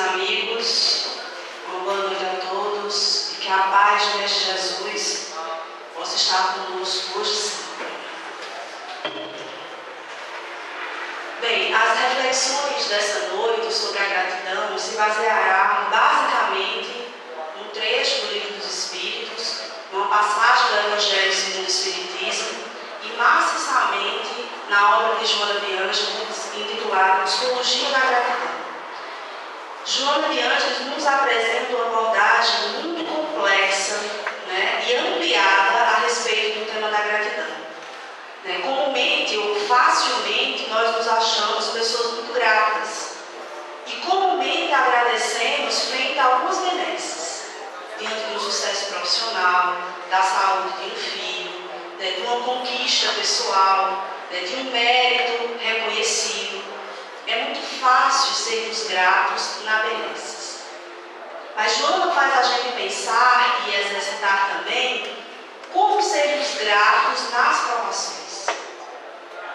amigos, uma boa noite a todos e que a paz do Mestre Jesus possa estar conosco hoje sempre. Bem, as reflexões dessa noite sobre a gratidão se baseará basicamente num trecho do Livro dos Espíritos, numa passagem do Evangelho segundo o Espiritismo e maciçamente na obra de Joana de Ângeles intitulada Psicologia da Gratidão. Joana de Ângeles nos apresenta uma abordagem muito complexa, e ampliada a respeito do tema da gratidão. Comumente ou facilmente nós nos achamos pessoas muito gratas e comumente agradecemos frente a algumas benesses, diante do sucesso profissional, da saúde de um filho, de uma conquista pessoal, de um mérito reconhecido. É muito fácil sermos gratos na benesses. Mas Joana faz a gente pensar e exercitar também como sermos gratos nas provações.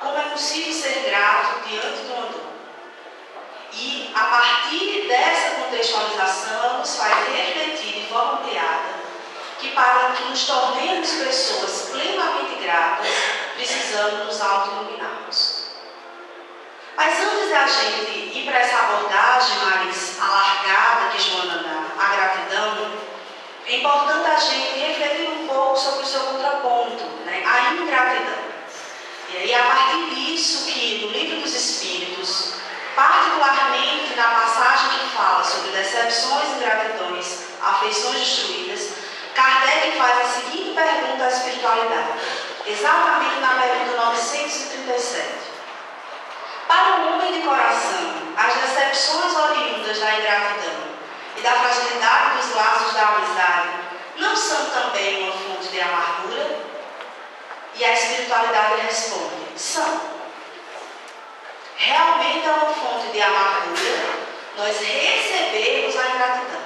Como é possível ser grato diante de uma dor. E a partir dessa contextualização, ela nos faz refletir de forma ampliada que para que nos tornemos pessoas plenamente gratas, precisamos nos auto-iluminarmos. Mas antes da gente ir para essa abordagem mais alargada que Joana dá, a gratidão, é importante a gente refletir um pouco sobre o seu contraponto, a ingratidão. E aí, a partir disso que no Livro dos Espíritos, particularmente na passagem que fala sobre decepções, ingratidões, afeições destruídas, Kardec faz a seguinte pergunta à espiritualidade, exatamente na pergunta 937. Para o homem de coração, as decepções oriundas da ingratidão e da fragilidade dos laços da amizade não são também uma fonte de amargura? E a espiritualidade responde, são. Realmente é uma fonte de amargura nós recebemos a ingratidão,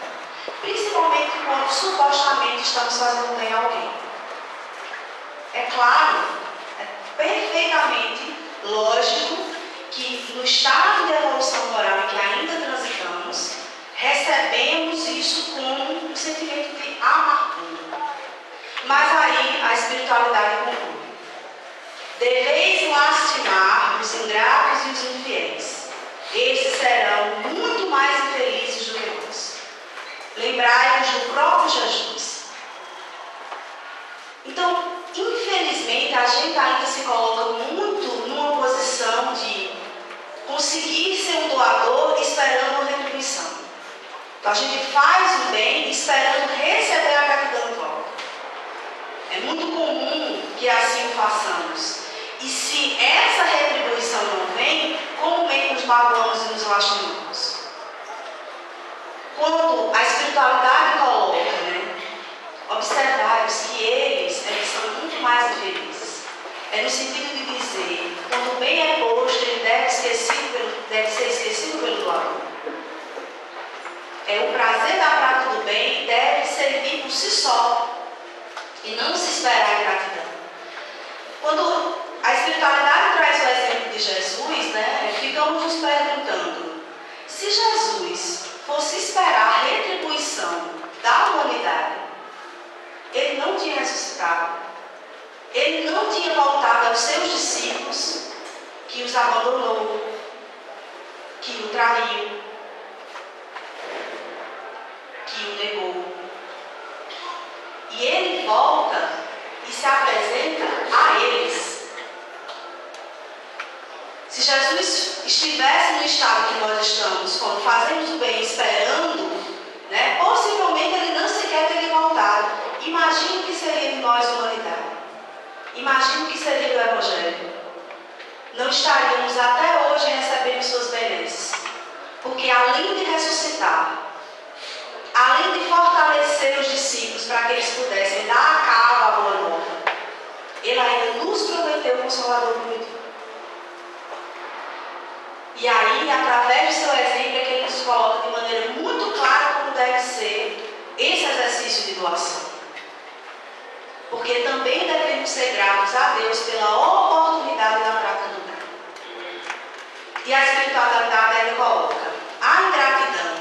principalmente quando supostamente estamos fazendo bem a alguém. É claro, é perfeitamente lógico que no estado de evolução moral em que ainda transitamos, recebemos isso como um sentimento de amargura. Mas aí a espiritualidade conclui. Deveis lastimar os ingratos e os infiéis. Esses serão muito mais infelizes do que nós. Lembrai-vos do próprio Jesus. Então, infelizmente, a gente ainda se coloca muito numa posição de conseguir ser um doador esperando uma retribuição. Então, a gente faz o bem esperando receber a gratidão de volta. É muito comum que assim o façamos. E se essa retribuição não vem, comumente nos magoamos e nos lastimamos. Quando a espiritualidade coloca, observai-vos que eles são muito mais infelizes. É no sentido de dizer, quando o bem é posto, ele deve ser esquecido pelo doador. O prazer da prática do bem deve servir por si só e não se esperar a gratidão. Quando a espiritualidade traz o exemplo de Jesus, ficamos nos perguntando, se Jesus fosse esperar a retribuição da humanidade, ele não tinha ressuscitado, ele não tinha voltado aos seus discípulos, que os abandonou, que o traiu, que o negou. E ele volta e se apresenta a eles. Se Jesus estivesse no estado que nós estamos, quando fazemos o bem esperando, possivelmente ele não sequer teria voltado. Imagine o que seria de nós, humanidade. Imagine o que seria do Evangelho. Não estaríamos até hoje recebendo suas benesses. Porque além de ressuscitar, além de fortalecer os discípulos para que eles pudessem dar a cabo à boa nova, ele ainda nos prometeu o Consolador prometido. E aí, através do seu exemplo, é que ele nos coloca de maneira muito clara como deve ser esse exercício de doação. Porque também devemos ser gratos a Deus pela oportunidade da prática do bem. E a espiritualidade ele coloca a ingratidão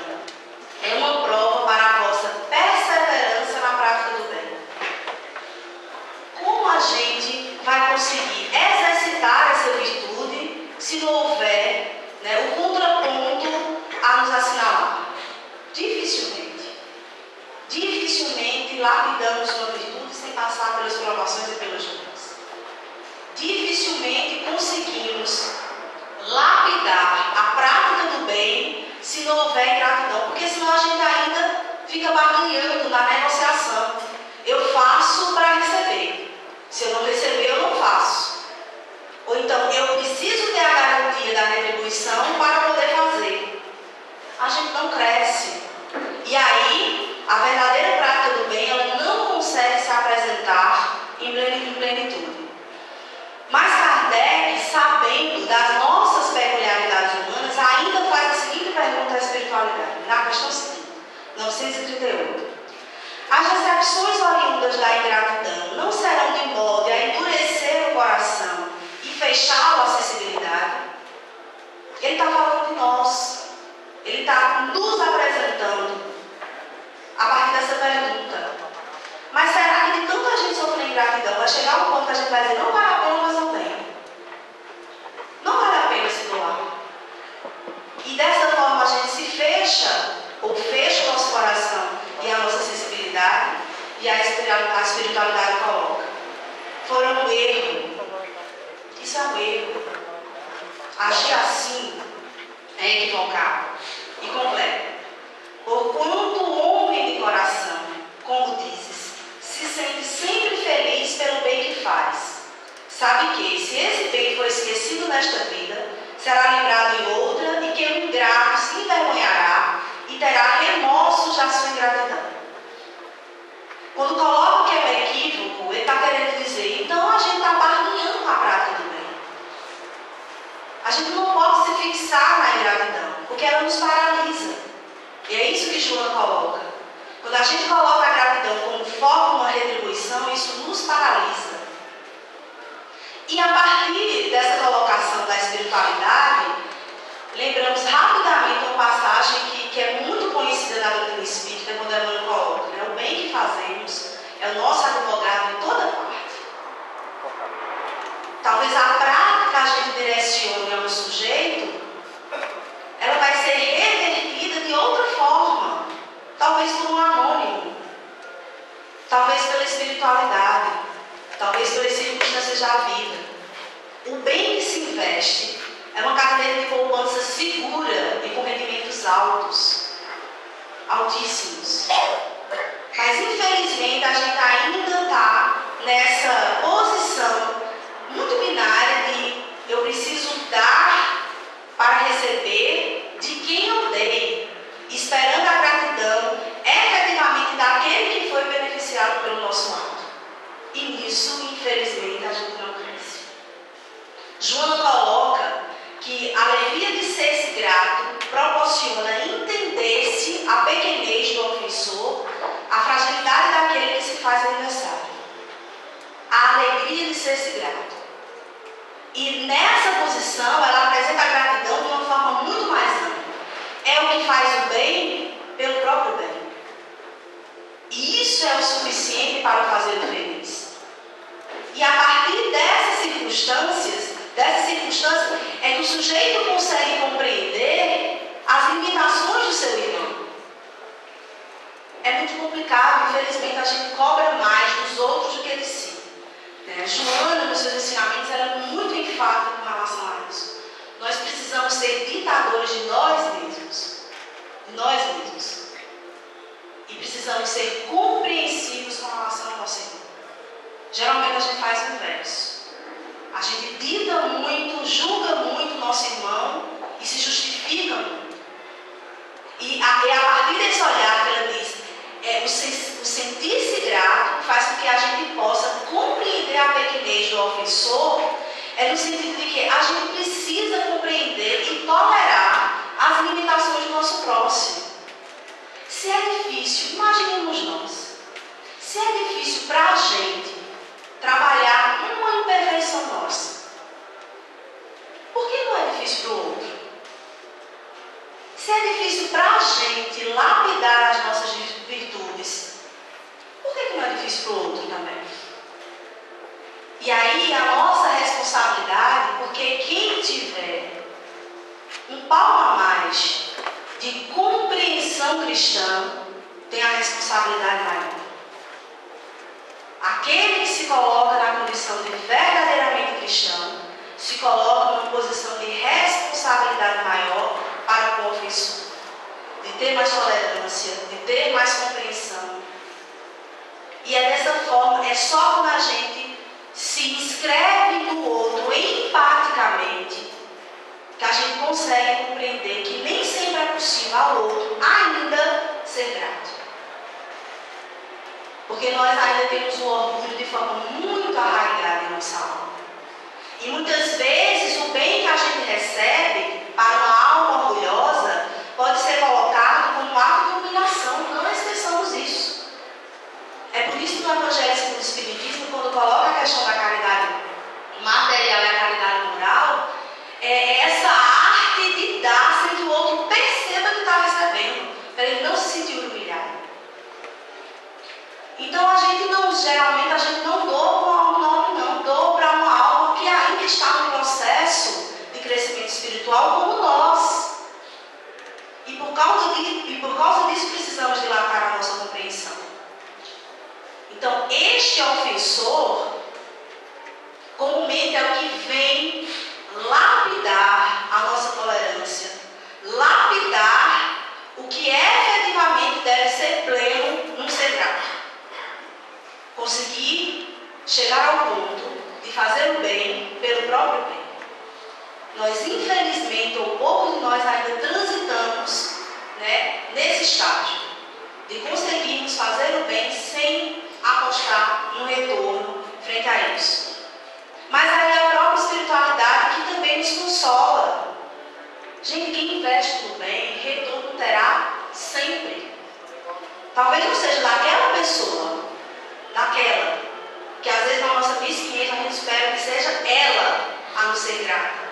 Ou então, eu preciso ter a garantia da retribuição para poder fazer. A gente não cresce. E aí, a verdadeira prática do bem, ela não consegue se apresentar em plenitude. Mas Kardec, sabendo das nossas peculiaridades humanas, ainda faz a seguinte pergunta à espiritualidade, na questão seguinte, 938. As recepções oriundas da ingratidão não serão de modo a endurecer o coração e fechá-lo à acessibilidade? Ele está falando de nós. Ele está nos apresentando a partir dessa pergunta. Mas será que de tanta gente sofrer ingratidão vai chegar um ponto que a gente vai dizer, não vale a pena, mas não tenho. Não vale a pena se doar. E dessa forma a gente se fecha, ou fecha o nosso coração e a nossa sensibilidade, e a espiritualidade coloca. Foram um erro. Isso é um erro. Agir assim é equivocado. E completa. Porquanto o homem de coração, como dizes, se sente sempre feliz pelo bem que faz, sabe que, se esse bem for esquecido nesta vida, será lembrado em outra, e que o ingrato se envergonhará e terá remorsos da sua ingratidão. Quando coloca que é um equívoco, ele está querendo dizer, então a gente está barganhando com a prática do bem. A gente não pode se fixar na ingratidão, porque ela nos paralisa. E é isso que Joana coloca. Quando a gente coloca a gratidão como foco numa retribuição, isso nos paralisa. E a partir dessa colocação da espiritualidade, lembramos rapidamente uma passagem que é muito conhecida na doutrina espírita, quando Emmanuel coloca, né? O bem que fazemos é o nosso advogado em toda parte. Talvez a prática que a gente direcione ao sujeito, ela vai ser revertida de outra forma. Talvez por um anônimo, talvez pela espiritualidade, talvez pelas circunstâncias da vida. O bem que se investe é uma carteira de poupança segura e com rendimentos altos, altíssimos. Mas infelizmente a gente ainda está nessa posição muito binária de eu preciso dar para receber de quem eu dei, esperando a gratidão efetivamente daquele que foi beneficiado pelo nosso ato. E nisso, infelizmente, a gente não cresce. Joana coloca que a alegria de ser-se grato proporciona entender-se a pequenez do ofensor, a fragilidade daquele que se faz aniversário. A alegria de ser-se grato. E nessa posição, ela apresenta a gratidão de uma forma muito mais ampla. É o que faz o bem pelo próprio bem. E isso é o suficiente para fazer o feliz. E a partir dessas circunstâncias é que o sujeito consegue compreender as limitações do seu irmão. É muito complicado, infelizmente a gente cobra mais dos outros do que de si. Joana, nos seus ensinamentos, era muito enfática com relação a isso. Nós precisamos ser ditadores de nós mesmos. De nós mesmos. E precisamos ser compreensivos com relação ao nosso irmão. Geralmente a gente faz o inverso. A gente dita muito, julga muito o nosso irmão e se justifica muito. E é a partir desse olhar que ela diz, o sentir-se grato faz com que a gente possa compreender a pequenez do ofensor, no sentido de que a gente precisa compreender e tolerar as limitações do nosso próximo. Se é difícil, imaginemos nós, se é difícil para a gente trabalhar uma imperfeição nossa, por que não é difícil para o outro? Se é difícil para a gente lapidar as nossas virtudes, por que não é difícil para o outro também? E aí a nossa responsabilidade, porque quem tiver um palmo a mais de compreensão cristã, tem a responsabilidade maior. Aquele que se coloca na condição de verdadeiramente cristão, se coloca numa posição de responsabilidade maior para com o ofensor, de ter mais tolerância, de ter mais compreensão. E é dessa forma, é só quando a gente se inscreve no outro em paz gente consegue compreender que nem sempre é possível ao outro ainda ser grato. Porque nós ainda temos o orgulho de forma muito arraigada em nossa alma. E muitas vezes o bem que a gente recebe para uma alma orgulhosa pode ser colocado como um ato de humilhação. Não esqueçamos isso. É por isso que no Evangelho segundo o Espiritismo, quando coloca a questão da caridade material e a caridade moral, é essa arte de dar sem que o outro perceba que está recebendo, para ele não se sentir humilhado. Então geralmente a gente não doa para uma alma nobre, não, doa para uma alma que ainda está no processo de crescimento espiritual como nós. E por causa disso precisamos dilatar a nossa compreensão. Então, este ofensor comumente é o que vem lapidar a nossa tolerância, lapidar o que efetivamente deve ser pleno num ser grato. Conseguir chegar ao ponto de fazer o bem pelo próprio bem. Nós, infelizmente, ou poucos de nós ainda transitamos, nesse estágio de conseguirmos fazer o bem sem apostar no retorno frente a isso. Mas aí a própria espiritualidade que também nos consola. Gente, quem investe no bem, retorno terá sempre. Talvez não seja daquela pessoa, daquela, que às vezes na nossa mesquinhez a gente espera que seja ela a nos ser grata.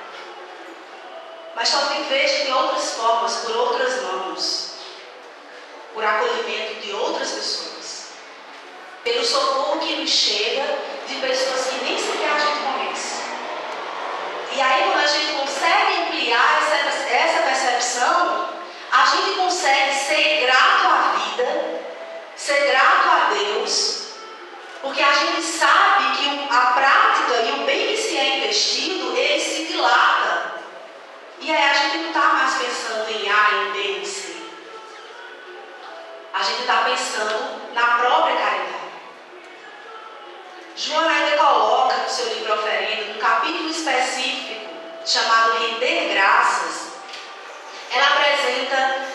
Mas talvez veja de outras formas, por outras mãos, por acolhimento de outras pessoas, pelo socorro que nos chega de pessoas que nem sequer a gente conhece. E aí, quando a gente consegue ampliar essa percepção, a gente consegue ser grato à vida, ser grato a Deus, porque a gente sabe que a prática e o bem que se é investido, ele se dilata. E aí a gente não está mais pensando em A, em B, em C. A gente está pensando na própria caridade. Joana ainda coloca no seu livro Oferenda, num capítulo específico chamado Render Graças, ela apresenta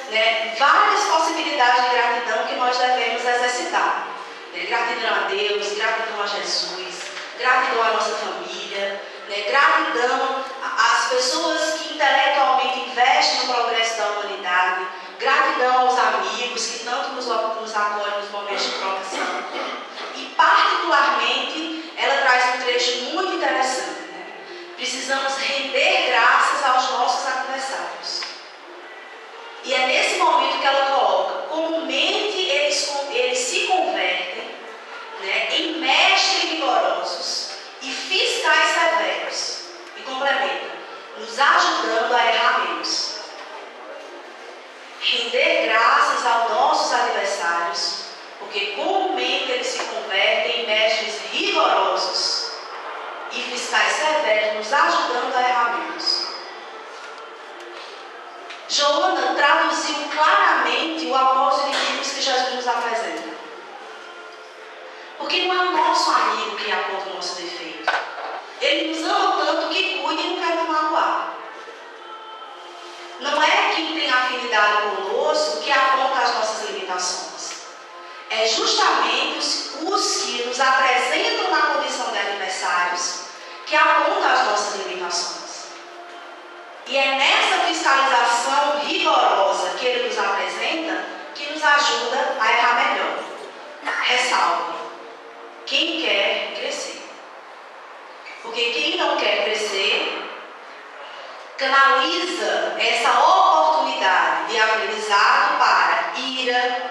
várias possibilidades de gratidão que nós devemos exercitar. Gratidão a Deus, gratidão a Jesus, gratidão à nossa família, gratidão às pessoas que intelectualmente investem no progresso da humanidade, gratidão aos amigos que tanto nos acolhem nos momentos de provação. E particularmente, ela traz um trecho muito interessante. Precisamos render graças aos nossos adversários. E é nesse momento que ela coloca, comumente eles se convertem em mestres rigorosos e fiscais severos. E complementa, nos ajudando a errar menos. Render graças aos nossos adversários, porque comumente eles se convertem em mestres rigorosos e fiscais severos, nos ajudando a errar menos. Joana traduziu claramente o apóstolo de Deus que Jesus nos apresenta. Porque não é o nosso amigo que aponta o nosso defeito. Ele nos ama tanto que cuida e não quer nos magoar. Não é quem tem afinidade conosco que aponta as nossas limitações. É justamente os que nos apresentam na condição de adversários que apontam as nossas limitações. E é nessa fiscalização rigorosa que ele nos apresenta que nos ajuda a errar melhor. Ressalve, quem quer crescer. Porque quem não quer crescer, canaliza essa oportunidade de aprendizado para ira,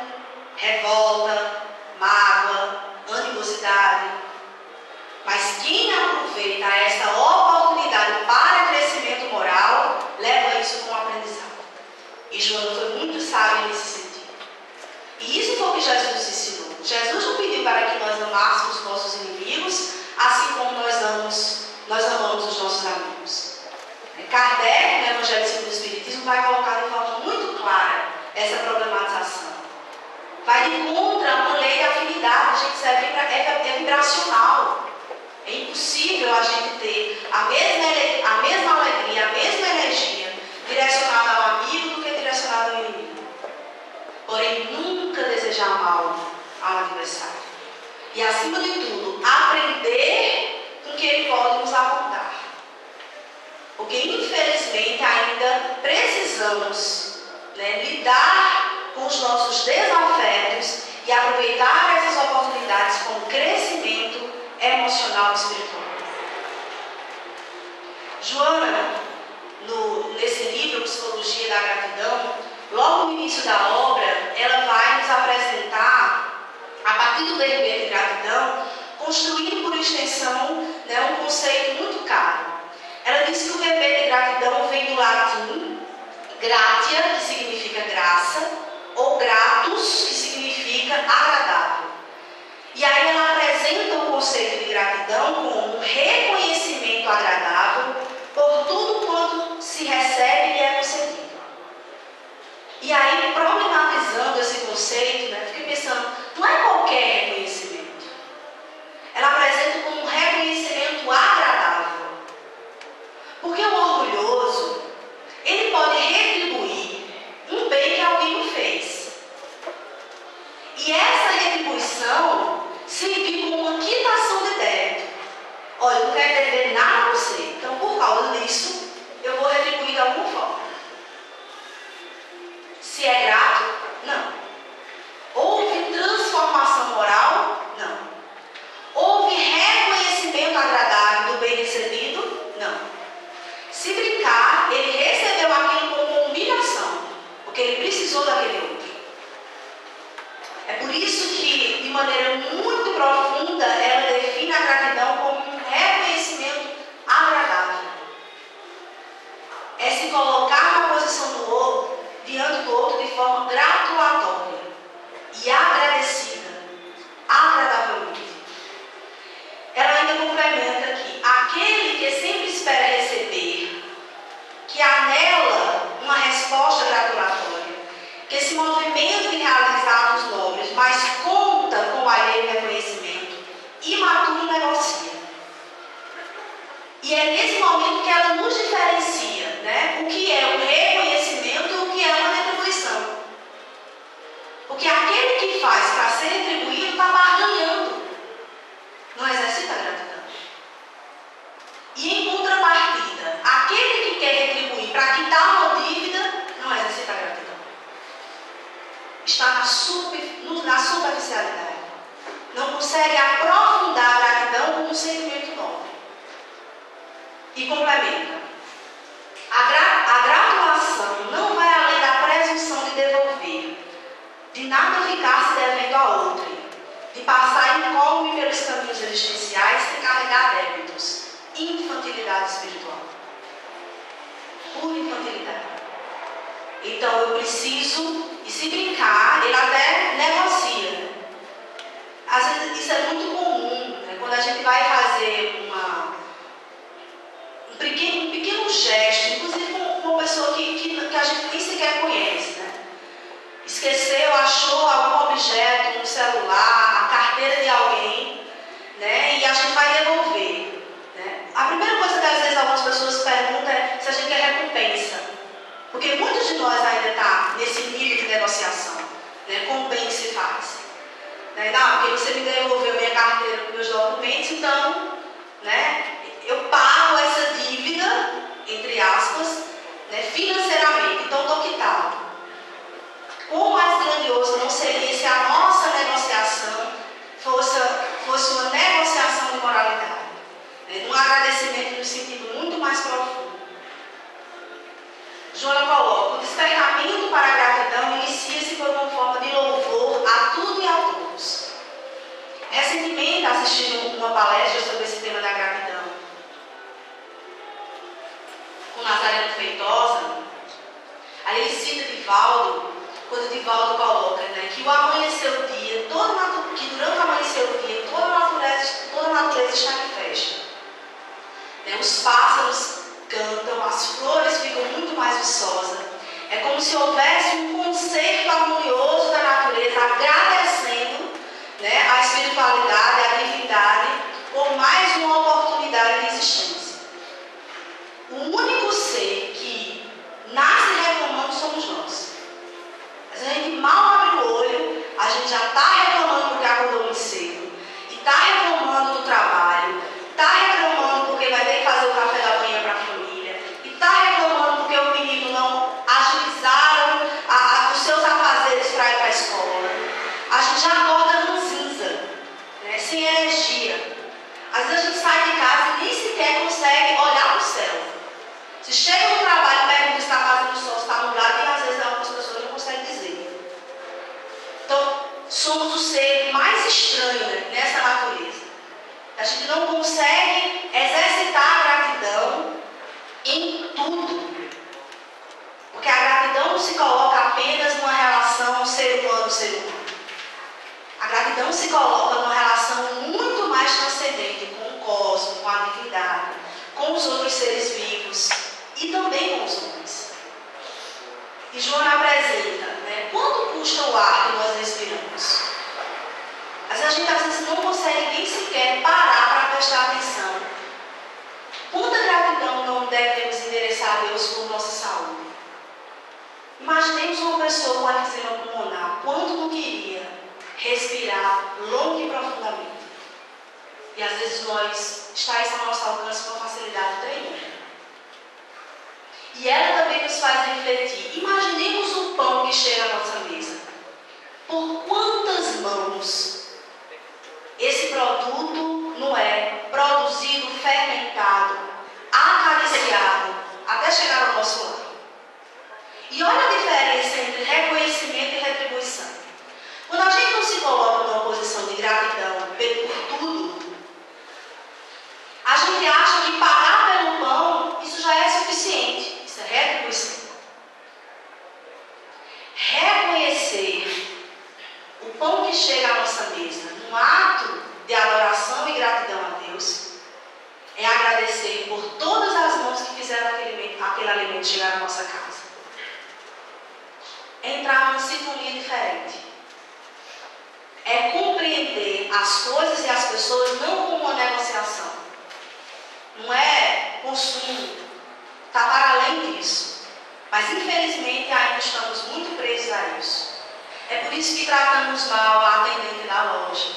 revolta, mágoa, animosidade. Mas quem aproveita essa oportunidade para crescimento moral, leva isso como aprendizado. E Joana foi muito sábio nesse sentido. E isso foi o que Jesus nos ensinou. Jesus não pediu para que nós amássemos os nossos inimigos, assim como nós amamos os nossos amigos. Kardec, no Evangelho segundo o Espiritismo, vai colocar de forma muito clara essa problematização. Vai de contra uma lei de afinidade, a gente é vibracional. É impossível a gente ter a mesma alegria, a mesma energia e, acima de tudo, aprender com o que Ele pode nos apontar. Porque, infelizmente, ainda precisamos, lidar com os nossos desafetos e aproveitar essas oportunidades como crescimento emocional e espiritual. Joana, nesse livro Psicologia da Gratidão, logo no início da obra, ela vai nos apresentar, a partir do verbete de gratidão, construindo por extensão um conceito muito caro. Ela diz que o verbete de gratidão vem do latim gratia, que significa graça, ou gratus, que significa agradável. E aí ela apresenta o conceito de gratidão como um reconhecimento agradável por tudo quanto se recebe e é concedido. E aí, problematizando esse conceito, fiquei pensando, não é qualquer reconhecimento. Ela apresenta como um reconhecimento agradável. Porque o orgulhoso, ele pode retribuir um bem que alguém lhe fez. E essa retribuição servir como uma quitação de débito. Olha, eu não quero dever nada a você, então por causa disso, eu vou retribuir de alguma forma. Se é grato, não. Houve transformação moral? Não. Houve reconhecimento agradável do bem recebido? Não. Se brincar, ele recebeu aquilo como uma humilhação, porque ele precisou daquele outro. É por isso que, de maneira muito profunda, ela define a gratidão como um reconhecimento agradável. É se colocar na posição do outro, diante do outro, de forma gratulatória e agradecida, agradavelmente. Ela ainda complementa que aquele que sempre espera receber, que anela uma resposta gratulatória, que esse movimento de realizar atos nobres, mas conta com o alheio reconhecimento, imaturo negocia. E é nesse momento que ela nos diferencia, o que é um reconhecimento e o que é uma retribuição. Porque aquele que faz para ser retribuído está barganhando, não exercita a gratidão. E em contrapartida, aquele que quer retribuir para quitar uma dívida, não exercita a gratidão. Está na superficialidade. Não consegue aprofundar a gratidão como um sentimento novo. E complementa. A gratulação não vai além da presunção de devolver, de nada ficar se devendo a outrem, de passar incólume pelos caminhos existenciais sem carregar débitos. Infantilidade espiritual. Pura infantilidade. Então eu preciso, e se brincar, ele até negocia. Às vezes isso é muito comum, quando a gente vai fazer um pequeno gesto, inclusive com uma pessoa que a gente nem sequer conhece, esqueceu, achou algum objeto, um celular, a carteira de alguém, e a gente vai devolver. A primeira coisa que às vezes algumas pessoas perguntam é se a gente quer recompensa. Porque muitos de nós ainda estão nesse nível de negociação, com o bem que se faz. Não, porque você me devolveu minha carteira com meus documentos, então, eu pago essa dívida, entre aspas, financeiramente, então estou quitado. Quão mais grandioso não seria se a nossa negociação fosse uma negociação de moralidade, um agradecimento no sentido muito mais profundo. Joana coloca, o despertamento para a gratidão inicia-se por uma forma de louvor a tudo e a todos. Recentemente assisti uma palestra sobre esse tema da gratidão com Nazareno Feitosa. Aí ele cita Divaldo, quando Divaldo coloca que o amanhecer do dia, que durante o amanhecer do dia, toda a natureza está em festa. Os pássaros cantam, as flores ficam muito mais viçosas. É como se houvesse um concerto harmonioso da natureza, agradecendo a espiritualidade, a divindade, por mais uma oportunidade de existência. O único ser que nasce reclamando somos nós. Mas a gente mal abre o olho, a gente já está reclamando porque acordou muito cedo. tudo. Porque a gratidão não se coloca apenas numa relação ser humano-ser humano. A gratidão se coloca numa relação muito mais transcendente com o cosmos, com a divindade, com os outros seres vivos e também com os homens. E Joana apresenta, quanto custa o ar que nós respiramos? Mas a gente às vezes não consegue nem sequer parar para prestar atenção. Quanta gratidão não devemos endereçar a Deus por nossa saúde? Imaginemos uma pessoa com efisema pulmonar, quanto não queria respirar longo e profundamente. E às vezes está isso ao nosso alcance com uma facilidade tremenda. E ela também nos faz refletir. Imaginemos o pão que chega à nossa mesa. Por quantas mãos esse produto não é produzido, fermentado, acariciado, até chegar ao nosso lar? E olha a diferença entre reconhecimento e retribuição. Quando a gente não se coloca numa posição de gratidão por tudo, a gente acha que pagar pelo pão, isso já é suficiente. Isso é retribuição. Reconhecer o pão que chega à nossa mesa, num ato de adoração e gratidão a Deus, é agradecer por todas as mãos que fizeram aquele alimento chegar à nossa casa. É entrar numa sintonia diferente. É compreender as coisas e as pessoas não como uma negociação. Não é consumo. Está para além disso. Mas infelizmente ainda estamos muito presos a isso. É por isso que tratamos mal a atendente da loja,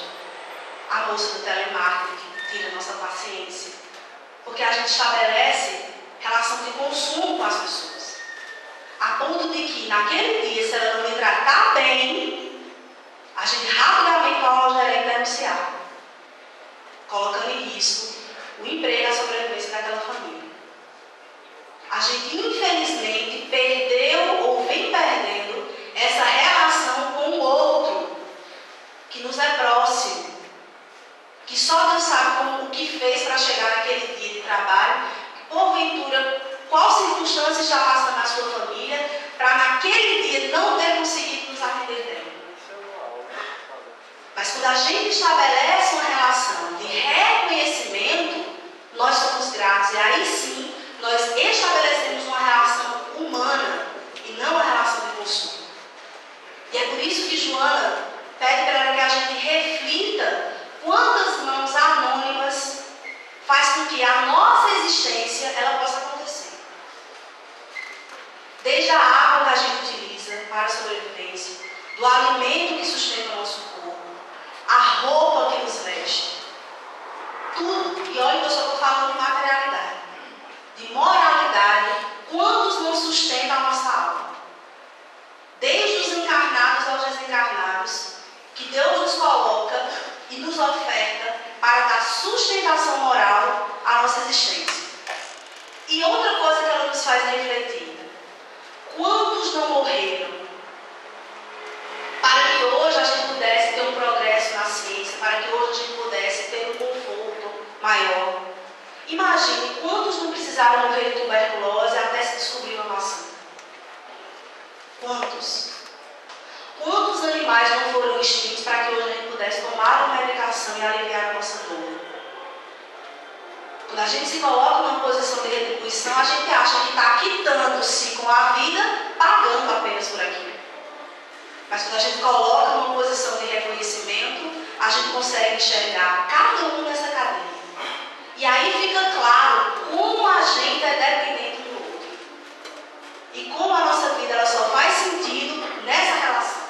a moça do telemarketing que tira nossa paciência. Porque a gente estabelece relação de consumo com as pessoas. A ponto de que naquele dia, se ela não me tratar bem, a gente rapidamente vai ao gerente denunciar, colocando em risco o emprego e a sobrevivência daquela família. A gente, infelizmente, perdeu ou vem perdendo essa relação com o outro, que nos é próximo, que só Deus sabe o que fez para chegar naquele dia de trabalho, porventura, qual circunstância está passando na sua família, para naquele dia não ter conseguido nos atender bem. Mas quando a gente estabelece uma relação de reconhecimento, nós somos gratos. E aí sim, nós estabelecemos uma relação humana e não uma relação de consumo. E é por isso que Joana pede para que a gente reflita quantas mãos anônimas faz com que a nossa existência ela possa acontecer. Desde a água que a gente utiliza para a sobrevivência, do alimento que sustenta o nosso corpo, a roupa que nos veste, tudo. E olha que eu só estou falando de materialidade, de moralidade, quantos não sustentam a nossa alma. Desde os encarnados aos desencarnados, que Deus nos coloca e nos oferta para dar sustentação moral à nossa existência. E outra coisa que ela nos faz refletir: quantos não morreram para que hoje a gente pudesse ter um progresso na ciência, para que hoje a gente pudesse ter um conforto maior? Imagine quantos não precisaram morrer de tuberculose até se descobrir uma vacina. Quantos? Quantos animais não foram extintos para que hoje a gente pudesse tomar uma medicação e aliviar a nossa dor? Quando a gente se coloca numa posição de retribuição, a gente acha que está quitando-se com a vida, pagando apenas por aquilo. Mas quando a gente coloca numa posição de reconhecimento, a gente consegue enxergar cada um nessa cadeia. E aí fica claro como a gente é dependente do outro. E como a nossa vida ela só faz sentido nessa relação.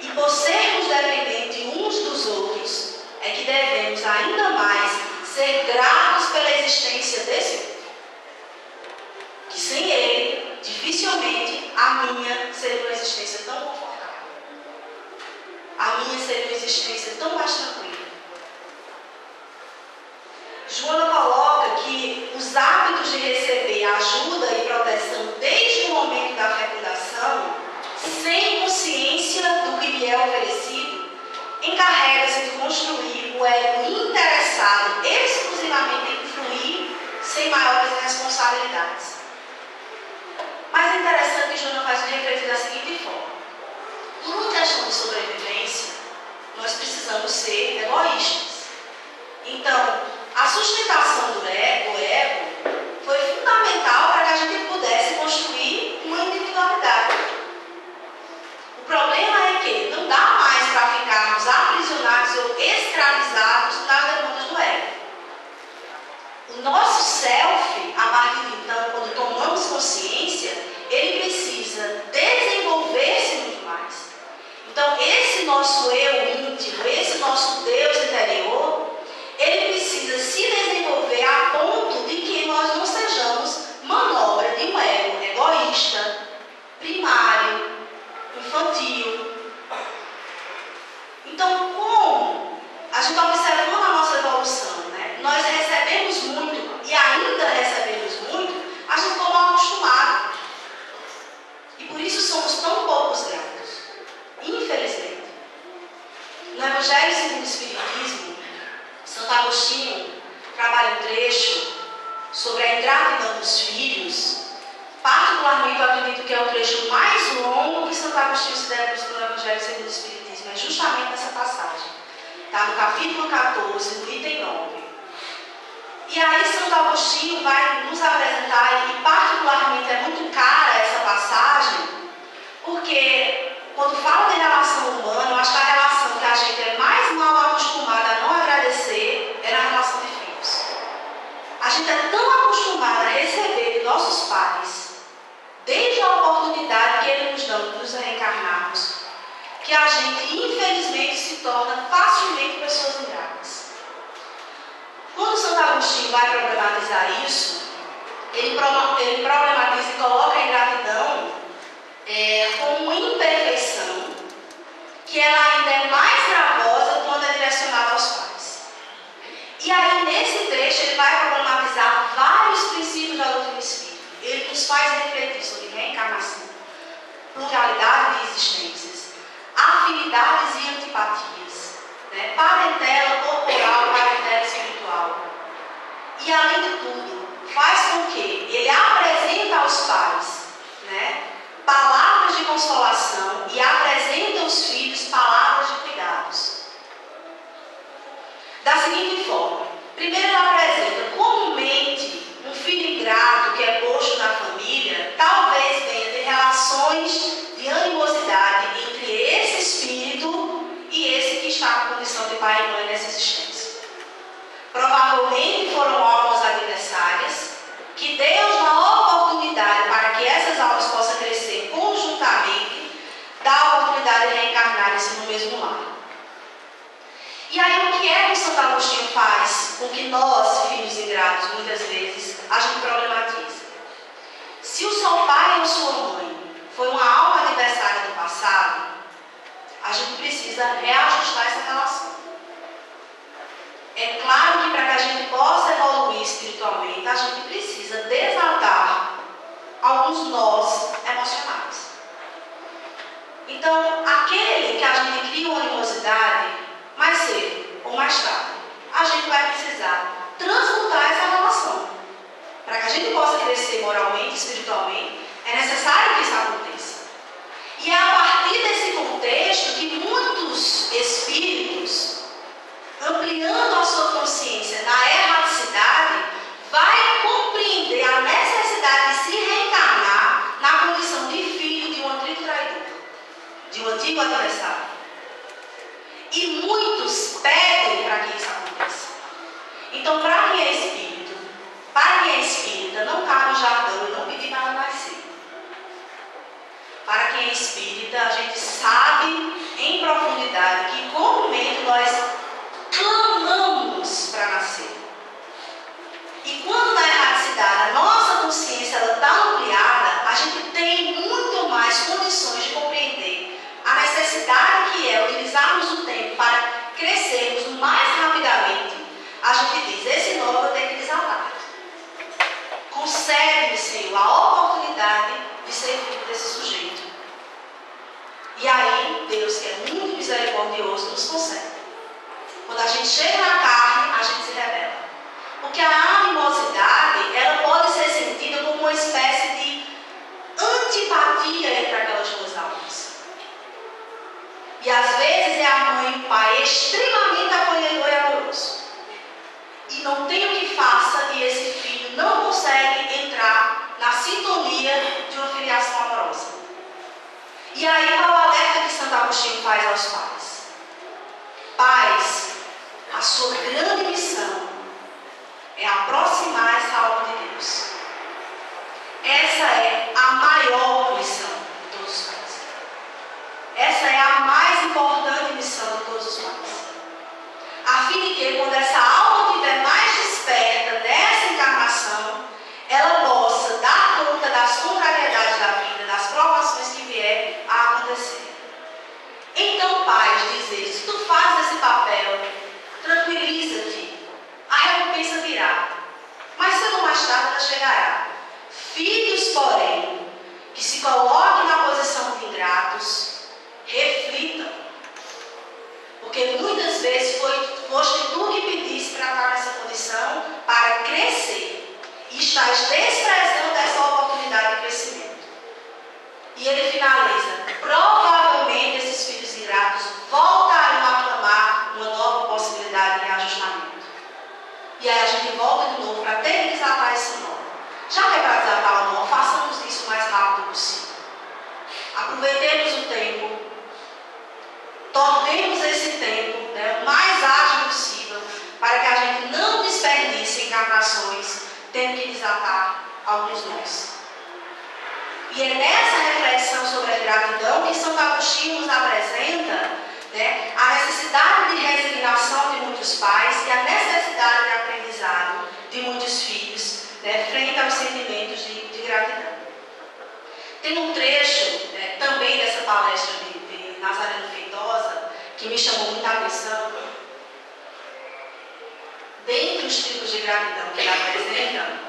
E por sermos dependentes uns dos outros, é que devemos ainda mais ser gratos pela existência desse outro. Que sem ele, dificilmente a minha seria uma existência tão confortável. A minha seria uma existência tão mais tranquila. Joana coloca que os hábitos de receber ajuda e proteção desde o momento da fecundação, sem consciência do que lhe é oferecido, encarrega-se de construir o ego interessado exclusivamente em fluir sem maiores responsabilidades. Mas é interessante que Joana faz refletir da seguinte forma. Por uma questão de sobrevivência, nós precisamos ser egoístas. Então, a sustentação do ego foi fundamental para que a gente pudesse construir uma individualidade. O problema é que não dá mais para ficarmos aprisionados ou escravizados nas demandas do ego. O nosso self, a partir de então, quando tomamos consciência, ele precisa desenvolver-se muito mais. Então, esse nosso eu íntimo, esse nosso Deus interior, ele precisa se desenvolver a ponto de que nós não sejamos manobra de um ego egoísta, primário, infantil. Então, como a gente está observando a nossa evolução, né? Nós recebemos muito e ainda recebemos muito, a gente ficou mal acostumado. E por isso somos tão poucos gratos. Infelizmente. No Evangelho segundo o Espiritismo, Santo Agostinho trabalha um trecho sobre a ingratidão dos filhos. Particularmente, eu acredito que é o trecho mais longo que Santo Agostinho se debruça no Evangelho segundo o Espiritismo. É justamente essa passagem. Está no capítulo 14, no item 9. E aí Santo Agostinho vai nos apresentar, e particularmente é muito cara essa passagem, porque quando fala de relação humana, eu acho que a relação que a gente é mais mal acostumada a não agradecer é na relação de filhos. A gente é tão acostumada a receber de nossos pais, desde a oportunidade que eles nos dão de nos reencarnarmos, que a gente, infelizmente, se torna facilmente pessoas ingratas. Quando Santo Agostinho vai problematizar isso, ele problematiza e coloca a ingratidão como uma imperfeição, que ela ainda é mais gravosa quando é direcionada aos pais. E aí, nesse trecho, ele vai problematizar vários princípios da doutrina espírita. Ele nos faz refletir sobre reencarnação, pluralidade de existências, afinidades e antipatias, né? Parentela corporal, parentela espiritual. E, além de tudo, faz com que ele apresenta aos pais, né, palavras de consolação e apresenta aos filhos palavras de cuidados. Da seguinte forma: primeiro, ele apresenta comumente um filho ingrato que é posto na família, talvez venha de relações de animosidade entre esse espírito e esse que está na condição de pai e mãe nessa existência. Provavelmente foram almas adversárias, que Deus, na oportunidade para que essas almas possam crescer conjuntamente, dá a oportunidade de reencarnarem-se no mesmo lar. E aí, o que é que Santo Agostinho faz com que nós, filhos ingratos, muitas vezes, a gente problematiza? Se o seu pai ou sua mãe foi uma alma adversária do passado, a gente precisa reajustar essa relação. É claro que para que a gente possa evoluir espiritualmente, a gente precisa desatar alguns nós emocionais. Então, aquele que a gente cria uma animosidade, mais cedo ou mais tarde, a gente vai precisar transmutar essa relação. Para que a gente possa crescer moralmente, espiritualmente, é necessário que isso aconteça. E é a partir desse contexto que muitos espíritos, ampliando a sua consciência na erraticidade, vai compreender a necessidade de se reencarnar na condição de filho de um antigo traidor, de um antigo adversário. E muitos pedem para que isso aconteça. Então, para quem é espírita, não cabe o jargão e não pedir para nascer. Para quem é espírita, a gente sabe em profundidade que, comumente, nós clamamos para nascer. E quando na erraticidade a nossa consciência está ampliada, a gente tem muito mais condições de compreender a necessidade que é utilizarmos o tempo para crescermos mais rapidamente. A gente diz: esse novo eu tenho que desatar. Concede-me, Senhor, a oportunidade de ser filho desse sujeito. E aí, Deus, que é muito misericordioso, nos concede. Quando a gente chega na carne, a gente se rebela. Porque a animosidade, ela pode ser sentida como uma espécie de um pai extremamente acolhedor e amoroso. E não tem o que faça e esse filho não consegue entrar na sintonia de uma filiação amorosa. E aí qual o alerta que Santo Agostinho faz aos pais? Pais, a sua grande missão é aproximar essa alma de Deus. Essa é a maior missão de todos os pais. Essa é a mais importante missão de todos os pais. A fim de que, quando essa alma estiver mais desperta nessa encarnação, ela possa dar conta das contrariedades da vida, das provações que vier a acontecer. Então, pais, dizer, se tu fazes esse papel, tranquiliza-te, a recompensa virá. Mas cedo ou mais tarde ela chegará. Filhos, porém, que se coloquem na posição de ingratos, reflitam. Porque muitas vezes foste tu que pediste para estar nessa condição para crescer. E estás desprezando essa oportunidade de crescimento. E ele finaliza. Provavelmente esses filhos ingratos voltarão a clamar uma nova possibilidade de reajustamento. E aí a gente volta de novo para ter que desatar esse nó. Já que é para desatar o nó, façamos isso o mais rápido possível. Aproveitemos o tempo. Tornemos esse tempo o mais ágil possível para que a gente não desperdice encarnações tendo que desatar alguns nós. E é nessa reflexão sobre a gratidão que Santo Agostinho nos apresenta a necessidade de resignação de muitos pais e a necessidade de aprendizado de muitos filhos frente aos sentimentos de gratidão. Tem um trecho também dessa palestra de Nazareno Feitosa que me chamou muita atenção. Dentre os tipos de gratidão que ele apresenta,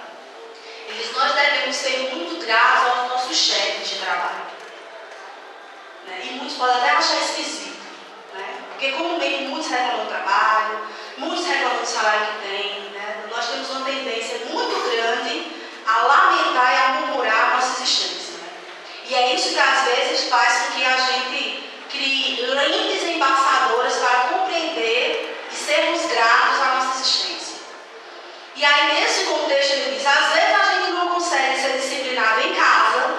nós devemos ser muito gratos aos nossos chefes de trabalho. E muitos podem até achar esquisito. Porque comumente muitos reclamam do trabalho, muitos reclamam do salário que têm. Nós temos uma tendência muito grande a lamentar e a murmurar a nossa existência. E é isso que às vezes faz com que a gente crie lentes embaçadoras para compreender e sermos gratos à nossa existência. E aí nesse contexto ele diz, às vezes a gente não consegue ser disciplinado em casa,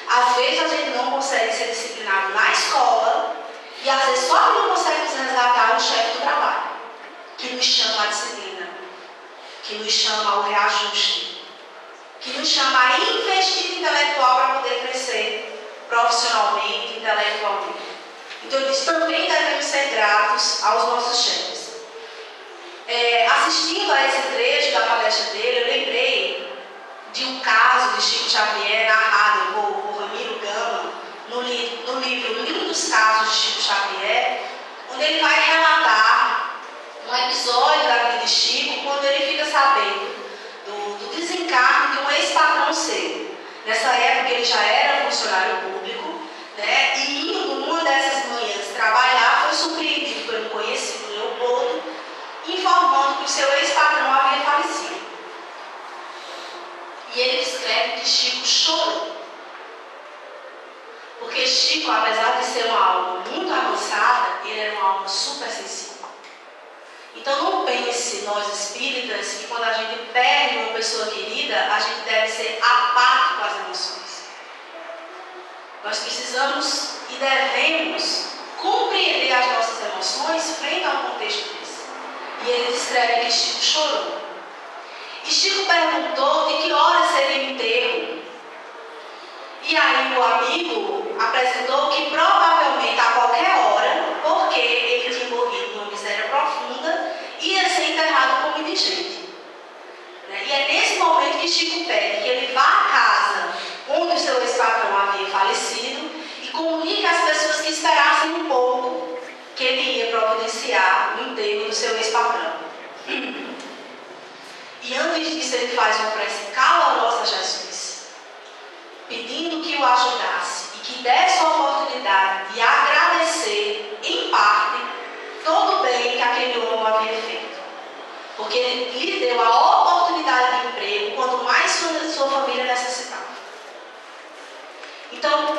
às vezes a gente não consegue ser disciplinado na escola, e às vezes só que não consegue nos resgatar o chefe do trabalho, que nos chama a disciplina, que nos chama ao reajuste, que nos chama a investir intelectual para poder crescer profissionalmente, intelectualmente. Então ele diz, também devemos ser gratos aos nossos chefes. Assistindo a esse trecho da palestra dele, eu lembrei de um caso de Chico Xavier narrado por Ramiro Gama no livro Lindos Casos de Chico Xavier, onde ele vai relatar um episódio da vida de Chico quando ele fica sabendo do desencarne de um ex-patrão seu. Nessa época ele já era funcionário público, e indo numa dessas manhãs trabalhar, foi surpreendido por um conhecido, Leopoldo, informando que o seu ex-patrão havia falecido. E ele descreve que Chico chorou. Porque Chico, apesar de ser uma alma muito avançada, ele era uma alma super sensível. Então não pense, nós espíritas, que quando a gente perde uma pessoa querida, a gente deve ser apático com as emoções. Nós precisamos e devemos compreender as nossas emoções frente a um contexto desse. E ele descreve que Chico chorou. E Chico perguntou de que hora seria o enterro. E aí o amigo apresentou que provavelmente a qualquer hora, porque ele tinha morrido numa miséria profunda, ia ser enterrado como indigente. E é nesse momento que Chico pede que ele vá à casa onde o seu ex-patrão havia falecido e comunique às pessoas que esperassem um pouco que ele ia providenciar o enterro do seu ex-patrão. E antes disso ele faz uma prece calorosa a Jesus, pedindo que o ajudasse e que desse a oportunidade de agradecer, em parte, todo o bem que aquele homem havia feito. Porque ele lhe deu a oportunidade de emprego quando mais sua família necessitava. Então,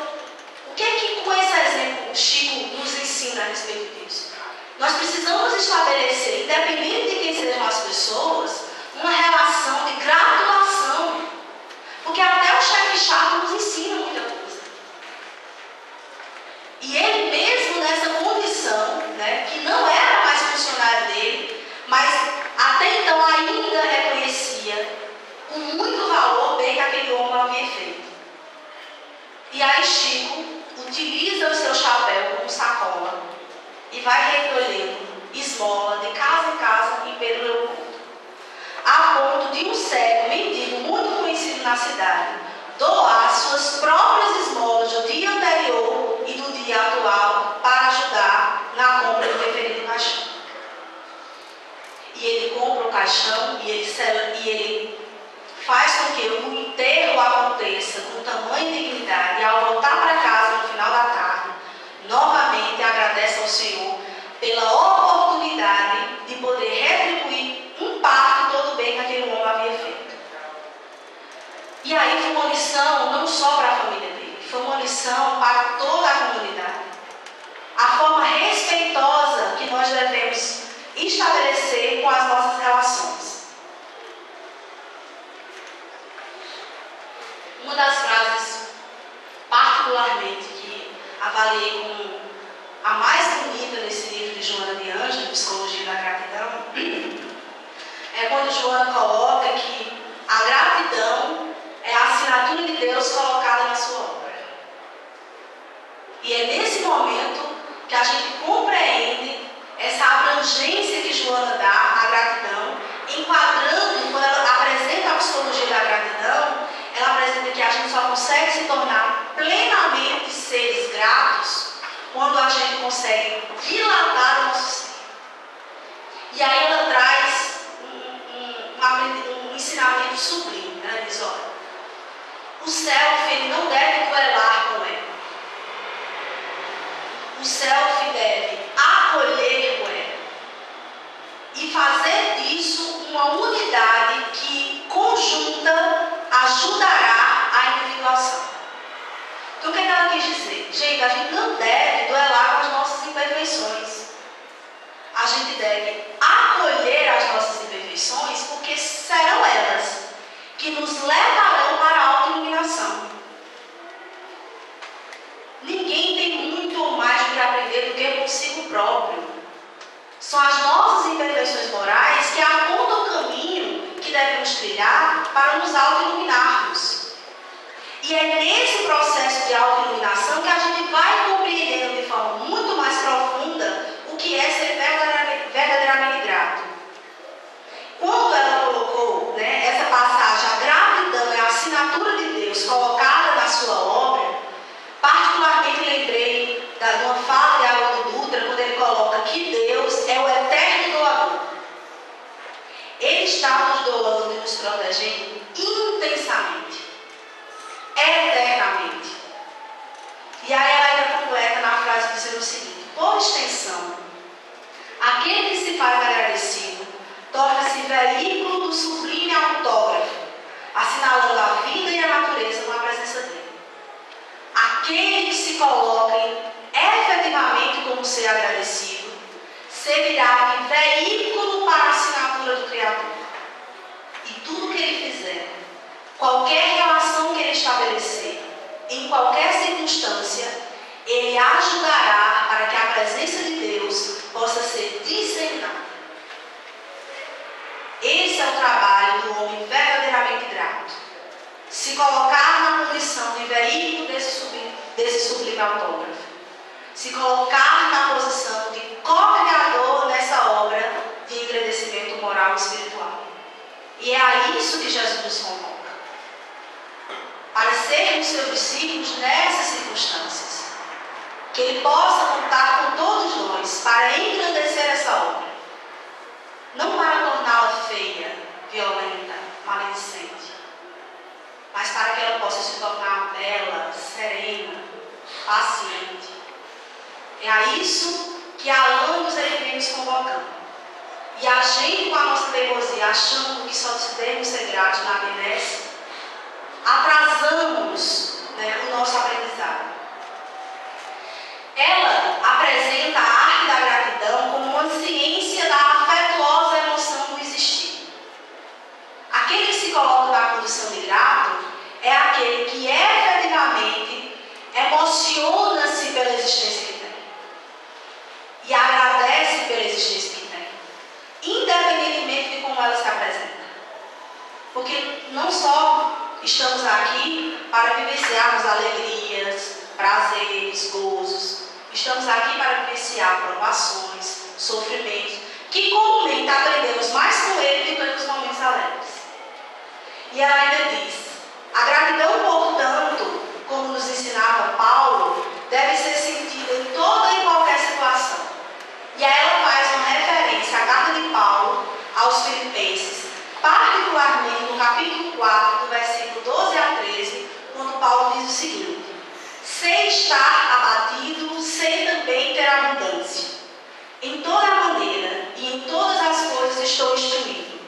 o que é que com esse exemplo o Chico nos ensina a respeito disso? aí Chico utiliza o seu chapéu como sacola e vai recolhendo esmola de casa em casa em Pedro Leopoldo, a ponto de um cego mendigo muito conhecido na cidade doar suas próprias esmolas do dia anterior e do dia atual para ajudar na compra do referido caixão. E ele compra o caixão e ele faz com que o enterro aconteça com tamanha dignidade, e ao voltar para casa no final da tarde, novamente agradece ao Senhor pela oportunidade de poder retribuir um parte de todo o bem que aquele homem havia feito. E aí foi uma lição não só para a família dele, foi uma lição para toda a comunidade. A forma respeitosa que nós devemos estabelecer com as nossas relações. Uma das frases, particularmente, que avaliei como a mais bonita nesse livro de Joana de Ângeles, Psicologia da Gratidão, é quando Joana coloca que a gratidão é a assinatura de Deus colocada na sua obra. E é nesse momento que a gente compreende essa abrangência que Joana dá à gratidão, enquadrando, quando ela apresenta a psicologia da gratidão, ela apresenta que a gente só consegue se tornar plenamente seres gratos quando a gente consegue dilatar o nosso ser. E aí ela traz um ensinamento sublime. Ela diz, olha, o self ele não deve duelar com o ego. O self deve acolher o ego e fazer disso uma unidade que conjunta ajudará a individuação. Então o que ela quis dizer? Gente, a gente não deve duelar com as nossas imperfeições. A gente deve acolher as nossas imperfeições, porque serão elas que nos levarão para a autoiluminação. Ninguém tem muito mais do que aprender do que consigo próprio. São as nossas imperfeições morais que apontam o caminho que devemos trilhar para nos autoiluminarmos. E é nesse processo de autoiluminação que a gente vai compreendendo de forma muito mais profunda o que é ser verdadeiramente grato. Quando ela colocou, essa passagem, a gratidão é a assinatura de Deus colocada na sua obra, particularmente lembrei de uma fala de Haroldo Dutra, quando ele coloca que Deus é o eterno doador. Ele está nos doando e nos protegendo intensamente, eternamente. E aí ela ainda completa na frase dizendo o seguinte: por extensão, aquele que se faz agradecido torna-se veículo do sublime autógrafo, assinalando a vida e a natureza na presença dele. Aquele que se coloca efetivamente como ser agradecido servirá de veículo para a assinatura do Criador. E tudo que ele fizer, qualquer relação que ele estabelecer, em qualquer circunstância, ele ajudará para que a presença de Deus possa ser disseminada. Esse é o trabalho do homem verdadeiramente grato. Se colocar na condição de veículo desse sublime autógrafo. Se colocar na posição de co-criador nessa obra de engrandecimento moral e espiritual. E é a isso que Jesus nos convoca. Para sermos seus discípulos nessas circunstâncias. Que Ele possa contar com todos nós para engrandecer essa obra. Não para torná-la feia, violenta, maledicente, mas para que ela possa se tornar bela, serena, paciente. É a isso que há anos Ele vem nos convocando. E a gente, com a nossa teimosia, achando que só devemos ser gratos na benesse, atrasamos o nosso aprendizado. Ela apresenta a arte da gratidão como uma ciência da afetuosa emoção do existir. Aquele que se coloca na condição de grato é aquele que efetivamente emociona-se pela existência que tem. E agradece pela existência que tem. Independentemente de como ela se apresenta. Porque não só estamos aqui para vivenciarmos alegrias, prazeres, gozos. Estamos aqui para vivenciar provações, sofrimentos, que comumente aprendemos mais com ele do que nos momentos alegres. E ela ainda diz: a gratidão, portanto, como nos ensinava Paulo, deve ser sentida em toda e qualquer situação. E aí ela faz uma referência à carta de Paulo aos Filipenses, particularmente no capítulo 4, do versículo 12 a 13, quando Paulo diz o seguinte: sem estar abatido, sem também ter abundância. Em toda maneira e em todas as coisas estou instruído,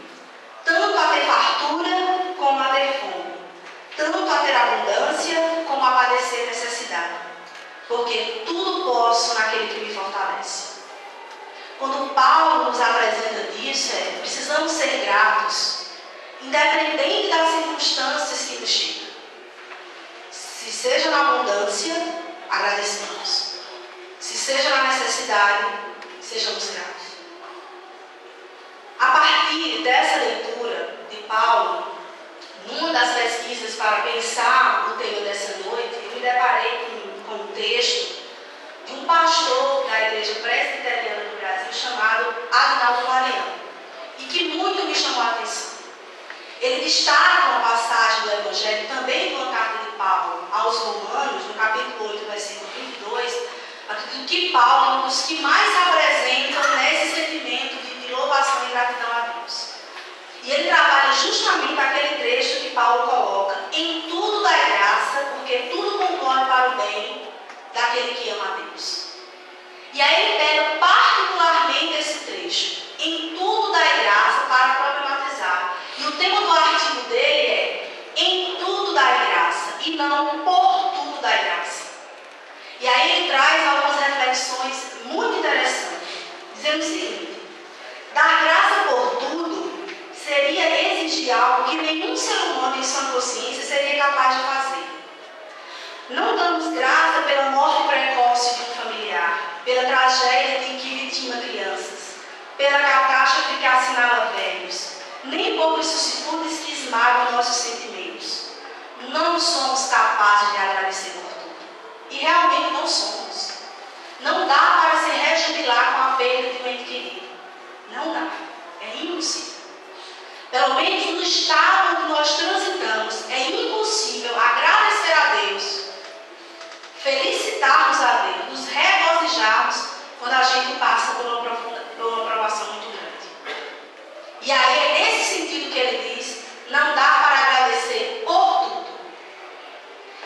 tanto a ter fartura como a ter fome, tanto a ter abundância como a padecer necessidade, porque tudo posso naquele que me fortalece. Quando Paulo nos apresenta disso, precisamos ser gratos, independente das circunstâncias que nos chegam. Se seja na abundância, agradecemos. Se seja na necessidade, sejamos gratos. A partir dessa leitura de Paulo, numa das pesquisas para pensar o tema dessa noite, eu me deparei com um texto de um pastor da Igreja Presbiteriana do Brasil chamado Agnaldo Mariano, e que muito me chamou a atenção. Ele destaca uma passagem do Evangelho, também de uma carta de Paulo aos Romanos, no capítulo 8, versículo 22, acredito que Paulo é um dos que mais se apresentam nesse sentimento de louvação e gratidão a Deus. E ele trabalha justamente aquele trecho que Paulo coloca: em tudo dá graça, porque tudo concorre para o bem daquele que ama a Deus. E aí ele pega particularmente esse trecho: em tudo dá graça, para problematizar. E o tema do artigo dele é: em tudo dá graça, e não por tudo dá graça. E aí ele traz algumas reflexões muito interessantes, dizendo o seguinte: dar graça por tudo seria exigir algo que nenhum ser humano em sua consciência seria capaz de fazer. Não damos graça pela morte precoce de um familiar, pela tragédia de que vitima crianças, pela catástrofe que assinala velhos, nem por vicissitudes que esmagam nossos sentimentos. Não somos capazes de agradecer por tudo. E realmente não somos. Não dá para se rejubilar com a perda de um ente querido. Não dá. É impossível. Pelo menos no estado onde nós transitamos, é impossível agradecer a Deus, felicitarmos a Deus, nos regozijarmos quando a gente passa por uma provação muito grande. E aí é nesse sentido que ele diz: não dá para agradecer por tudo.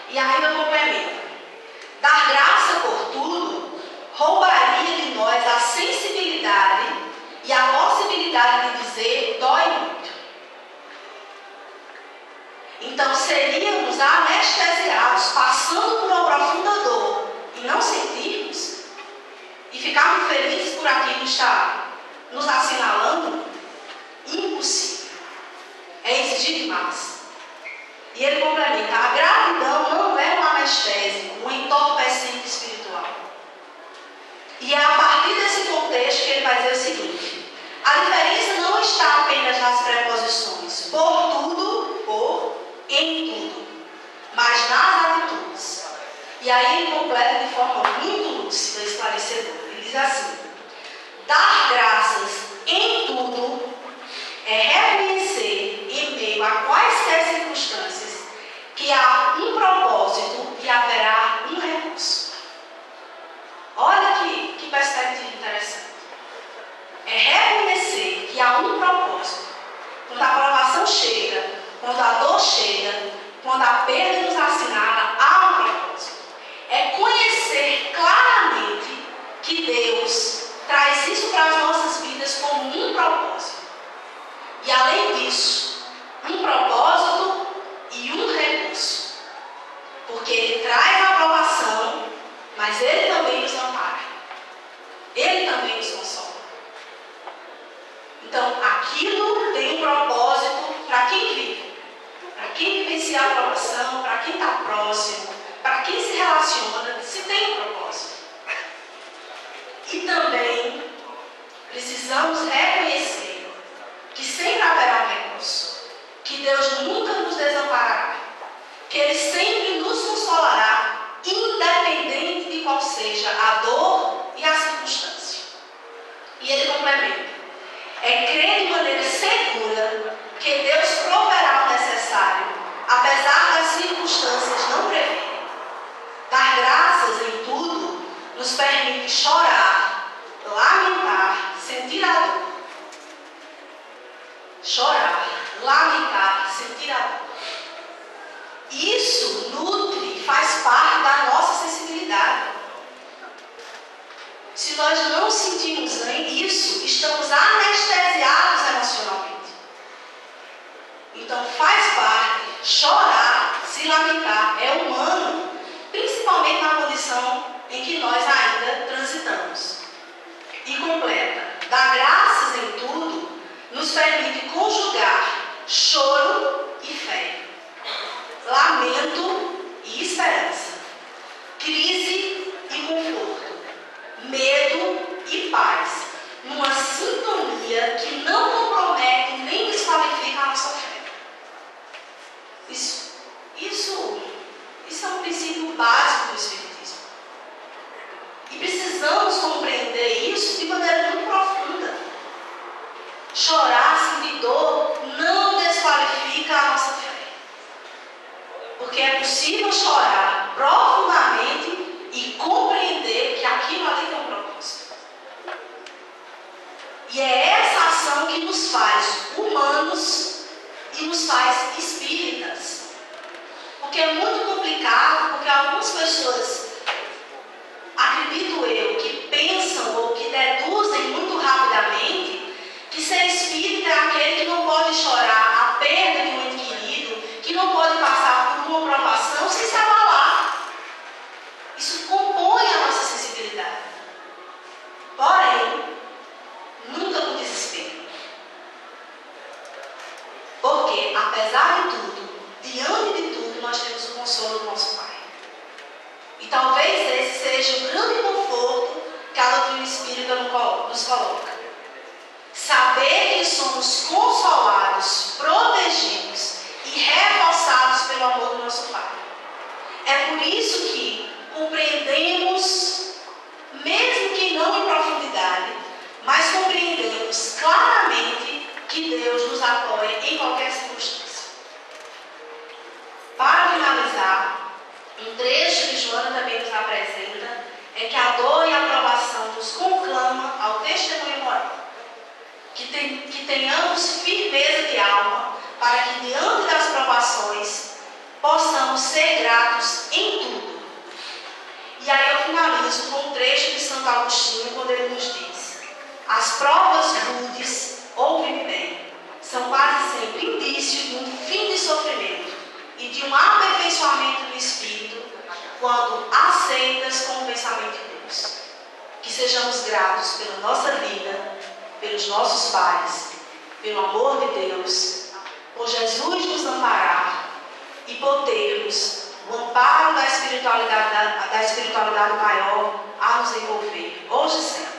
E ainda complementa: dar graça por tudo roubaria de nós a sensibilidade e a possibilidade de dizer dói muito. Então seríamos anestesiados, passando por uma profunda dor, e não sentirmos, e ficarmos felizes por aquilo estar nos assinalando? Impossível. É exigir demais. E ele complementa: a gratidão não é um anestésico, um entorpecente espiritual. E é a partir desse contexto que ele vai dizer o seguinte: a diferença não está apenas nas preposições por tudo, por, em tudo, mas nas atitudes. E aí ele completa de forma muito lúcida e esclarecedora. Ele diz assim: dar graças em tudo é reconhecer, em meio a quaisquer circunstâncias, que há um propósito e haverá um recurso. Olha que perspectiva interessante. É reconhecer que há um propósito. Quando a provação chega, quando a dor chega, quando a perda nos assinala, há um propósito. É conhecer claramente que Deus traz isso para as nossas vidas como um propósito. E além disso, um propósito e um recurso. Porque Ele traz a aprovação, mas Ele também nos ampara. Ele também nos consola. Então, aquilo tem um propósito para quem vive, para quem vivencia a aprovação, para quem está próximo, para quem se relaciona, se tem um propósito. E também precisamos reconhecer que sempre haverá um recurso, que Deus nunca nos desamparará. choro e fé, lamento e esperança, crise e conforto, medo e paz, numa sintonia que não compromete nem desqualifica a nossa fé. Isso é um princípio básico do Espiritismo. E precisamos compreender isso de maneira muito profunda. Chorar, sentir dor, não desqualifica a nossa fé. Porque é possível chorar profundamente e compreender que aquilo ali tem um propósito. E é essa ação que nos faz humanos e nos faz espíritas. Porque é muito complicado, porque algumas pessoas, acredito eu, que pensam ou que deduzem muito rapidamente que ser espírita é aquele que não pode chorar a perda de um ente querido, que não pode passar por uma provação sem se abalar. Isso compõe a nossa sensibilidade. Porém, nunca com desespero. Porque, apesar de tudo, diante de tudo, nós temos o consolo do nosso Pai. E talvez esse seja o grande conforto que a doutrina espírita nos coloca. Saber que somos consolados, protegidos e reforçados pelo amor do nosso Pai. É por isso que compreendemos, mesmo que não em profundidade, mas compreendemos claramente que Deus nos apoia em qualquer circunstância. Para finalizar, um trecho que Joana também nos apresenta é que a dor e a provação nos conclama ao testemunho moral. Que tenhamos firmeza de alma para que diante das provações possamos ser gratos em tudo. E aí eu finalizo com um trecho de Santo Agostinho, quando ele nos diz: as provas rudes, ouve-me bem, são quase sempre indício de um fim de sofrimento e de um aperfeiçoamento do espírito, quando aceitas com o pensamento de Deus. Que sejamos gratos pela nossa vida, pelos nossos pais, pelo amor de Deus, por Jesus nos amparar e por termos o amparo da espiritualidade maior a nos envolver, hoje e sempre.